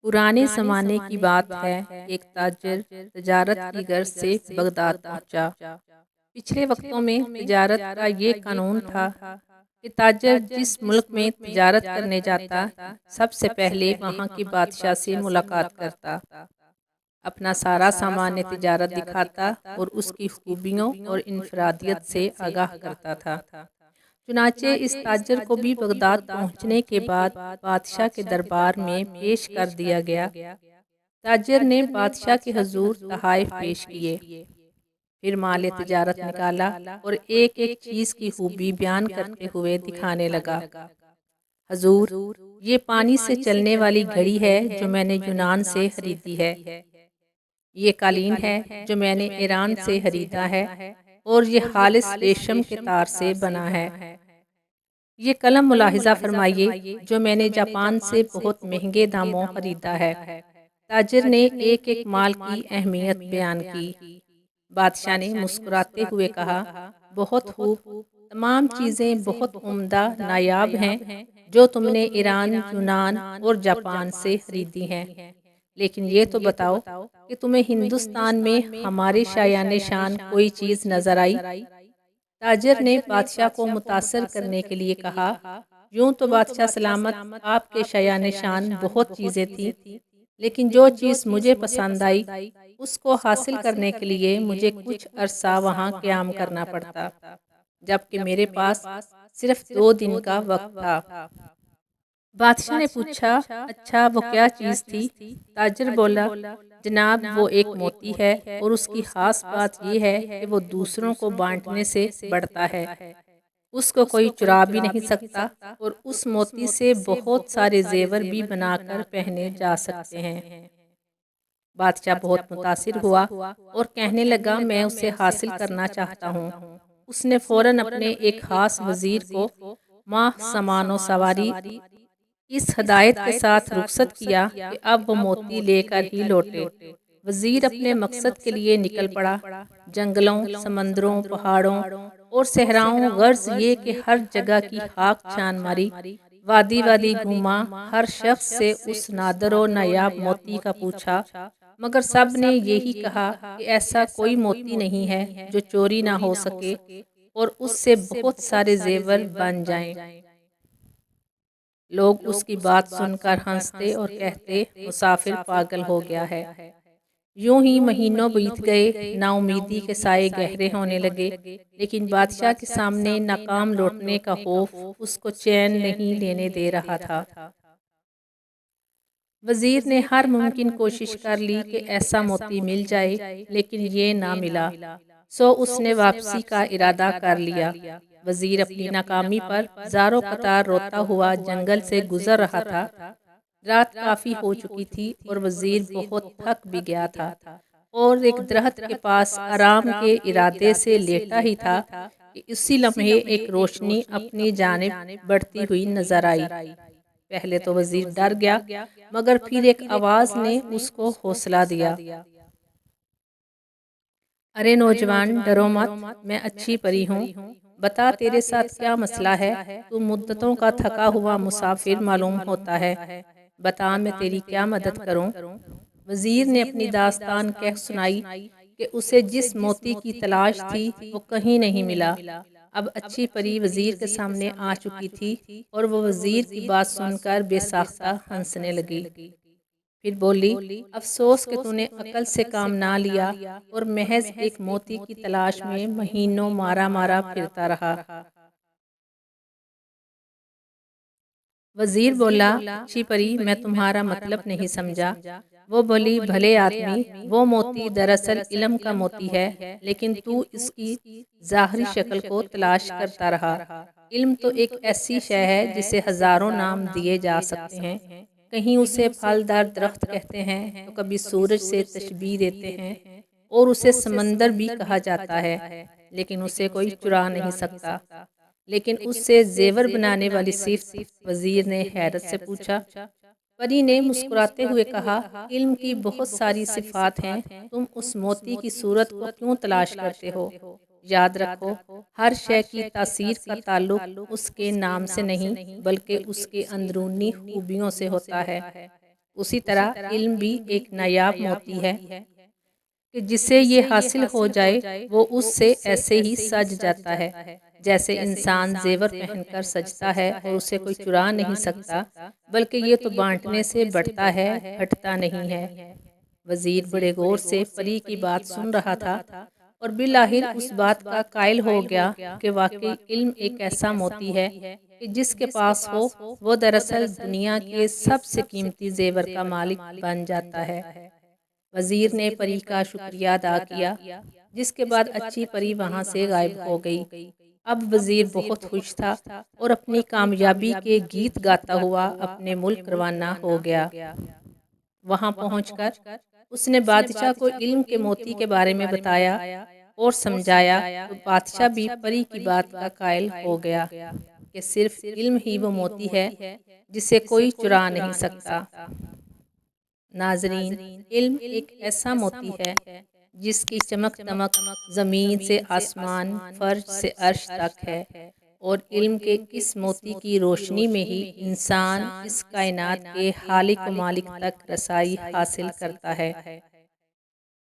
پرانے زمانے کی بات ہے، ایک تاجر تجارت کی غرض سے بغداد پہنچا۔ پچھلے وقتوں میں تجارت کا یہ قانون تھا کہ تاجر جس ملک میں تجارت کرنے جاتا، سب سے پہلے وہاں کے بادشاہ سے ملاقات کرتا، اپنا سارا سامان تجارت دکھاتا اور اس کی خوبیوں اور انفرادیت سے آگاہ کرتا تھا۔ چنانچہ اس تاجر کو بھی بغداد پہنچنے کے بعد بادشاہ کے دربار میں پیش کر دیا گیا۔ تاجر نے بادشاہ کے حضور تحائف پیش کیے، پھر مال تجارت نکالا اور ایک ایک چیز کی خوبی بیان کرتے ہوئے دکھانے لگا۔ حضور، یہ پانی سے چلنے والی گھڑی ہے جو میں نے یونان سے خریدی ہے، یہ قالین ہے جو میں نے ایران سے خریدا ہے اور یہ خالص ریشم کے تار سے بنا ہے۔ یہ قلم ملاحظہ فرمائیے جو میں نے جاپان سے بہت مہنگے داموں خریدا ہے۔ تاجر نے ایک ایک مال کی اہمیت بیان کی۔ بادشاہ نے مسکراتے ہوئے کہا، بہت خوب، تمام چیزیں بہت عمدہ نایاب ہیں جو تم نے ایران، یونان اور جاپان سے خریدی ہیں، لیکن یہ تو بتاؤ کہ تمہیں ہندوستان میں ہمارے شایان شان کوئی چیز نظر آئی؟ تاجر نے بادشاہ کو متاثر کرنے کے لیے کہا، یوں تو بادشاہ سلامت، آپ کے شایان شان بہت چیزیں تھیں، لیکن جو چیز مجھے پسند آئی اس کو حاصل کرنے کے لیے مجھے کچھ عرصہ وہاں قیام کرنا پڑتا، جبکہ میرے پاس صرف 2 دن کا وقت تھا۔ بادشاہ نے پوچھا، اچھا وہ کیا چیز تھی؟ تاجر بولا، جناب وہ ایک موتی ہے اور اس کی خاص بات یہ ہے کہ وہ دوسروں کو بانٹنے سے بڑھتا ہے، اس کو کوئی چرا بھی نہیں سکتا اور اس موتی سے بہت سارے زیور بھی بنا کر پہنے جا سکتے ہیں۔ بادشاہ بہت متاثر ہوا اور کہنے لگا، میں اسے حاصل کرنا چاہتا ہوں۔ اس نے فوراً اپنے ایک خاص وزیر کو ماہ سامان و سواری اس ہدایت کے ساتھ رخصت کیا کہ اب وہ موتی لے کر ہی لوٹے۔ وزیر اپنے مقصد کے لیے نکل پڑا۔ جنگلوں، سمندروں، پہاڑوں اور صحراؤں، غرض یہ کہ ہر جگہ کی خاک چھان ماری، وادی وادی گھوما، ہر شخص سے اس نادر و نایاب موتی کا پوچھا، مگر سب نے یہی کہا کہ ایسا کوئی موتی نہیں ہے جو چوری نہ ہو سکے اور اس سے بہت سارے زیور بن جائیں۔ لوگ اس کی بات سن کر ہنستے اور کہتے، مسافر پاگل ہو گیا ہے۔ یوں ہی مہینوں بیت گئے، نا امیدی کے سائے گہرے ہونے لگے، لیکن بادشاہ کے سامنے ناکام لوٹنے کا خوف اس کو چین نہیں لینے دے رہا تھا۔ وزیر نے ہر ممکن کوشش کر لی کہ ایسا موتی مل جائے، لیکن یہ نہ ملا، سو اس نے واپسی کا ارادہ کر لیا۔ وزیر اپنی ناکامی پر زاروں قطار روتا ہوا جنگل سے گزر رہا تھا۔ رات کافی ہو چکی تھی اور وزیر بہت تھک بھی گیا تھا اور ایک درخت کے پاس آرام کے ارادے سے لیٹا ہی تھا کہ اسی لمحے ایک روشنی اپنی جانب بڑھتی ہوئی نظر آئی۔ پہلے تو وزیر ڈر گیا، مگر پھر ایک آواز نے اس کو حوصلہ دیا، ارے نوجوان، ڈرو مت، میں اچھی پری ہوں، بتا تیرے ساتھ کیا مسئلہ ہے؟ تو مدتوں کا تھکا ہوا مسافر معلوم ہوتا ہے، بتا میں تیری کیا مدد کروں؟ وزیر نے اپنی داستان کہہ سنائی کہ اسے جس موتی کی تلاش تھی وہ کہیں نہیں ملا۔ اب اچھی پری وزیر کے سامنے آ چکی تھی اور وہ وزیر کی بات سن کر بے ساختہ ہنسنے لگی۔ پھر بولی، افسوس کہ تو نے عقل سے کام نہ لیا اور محض ایک موتی کی تلاش میں مہینوں مارا مارا پھرتا رہا۔ وزیر بولا، اچھی پری میں تمہارا مطلب نہیں سمجھا۔ وہ بولی، بھلے آدمی، وہ موتی دراصل علم کا موتی ہے، لیکن تو اس کی ظاہری شکل کو تلاش کرتا رہا۔ علم تو ایک ایسی شے ہے جسے ہزاروں نام دیے جا سکتے ہیں، کہیں اسے پھلدار درخت کہتے ہیں تو کبھی سورج سے تشبیہ دیتے ہیں اور اسے سمندر بھی کہا جاتا ہے، لیکن اسے کوئی چرا نہیں سکتا۔ لیکن اس سے زیور بنانے والی صفت؟ وزیر نے حیرت سے پوچھا۔ پری نے مسکراتے ہوئے کہا، علم کی بہت ساری صفات ہیں، تم اس موتی کی صورت کو کیوں تلاش کرتے ہو؟ یاد رکھو، ہر شے کی تاثیر کا تعلق اس کے نام سے نہیں بلکہ اس کے اندرونی خوبیوں سے ہوتا ہے۔ اسی طرح علم بھی ایک نایاب موتی ہے کہ جسے یہ حاصل ہو جائے وہ اس سے ایسے ہی سج جاتا ہے جیسے انسان زیور پہن کر سجتا ہے اور اسے کوئی چرا نہیں سکتا، بلکہ یہ تو بانٹنے سے بڑھتا ہے، گھٹتا نہیں ہے۔ وزیر بڑے غور سے پری کی بات سن رہا تھا اور بالآخر اس بات کا قائل ہو گیا کہ واقعی علم ایک ایسا موتی ہے کہ جس کے پاس ہو وہ دراصل دنیا کے سب سے قیمتی زیور کا مالک بن جاتا ہے۔ وزیر نے پری کا شکریہ ادا کیا، جس کے بعد اچھی پری وہاں سے غائب ہو گئی۔ اب وزیر بہت خوش تھا اور اپنی کامیابی کے گیت گاتا ہوا اپنے ملک روانہ ہو گیا۔ وہاں پہنچ کر اس نے بادشاہ کو علم کے موتی کے بارے میں بتایا اور سمجھایا تو بادشاہ بھی پری کی بات کا قائل ہو گیا کہ صرف علم ہی وہ موتی ہے جسے کوئی چرا نہیں سکتا۔ ناظرین، علم ایک ایسا موتی ہے جس کی چمک دمک زمین سے آسمان، فرش سے عرش تک ہے، اور علم کے اس موتی کی روشنی میں ہی انسان اس کائنات کے خالق و مالک تک رسائی حاصل کرتا ہے۔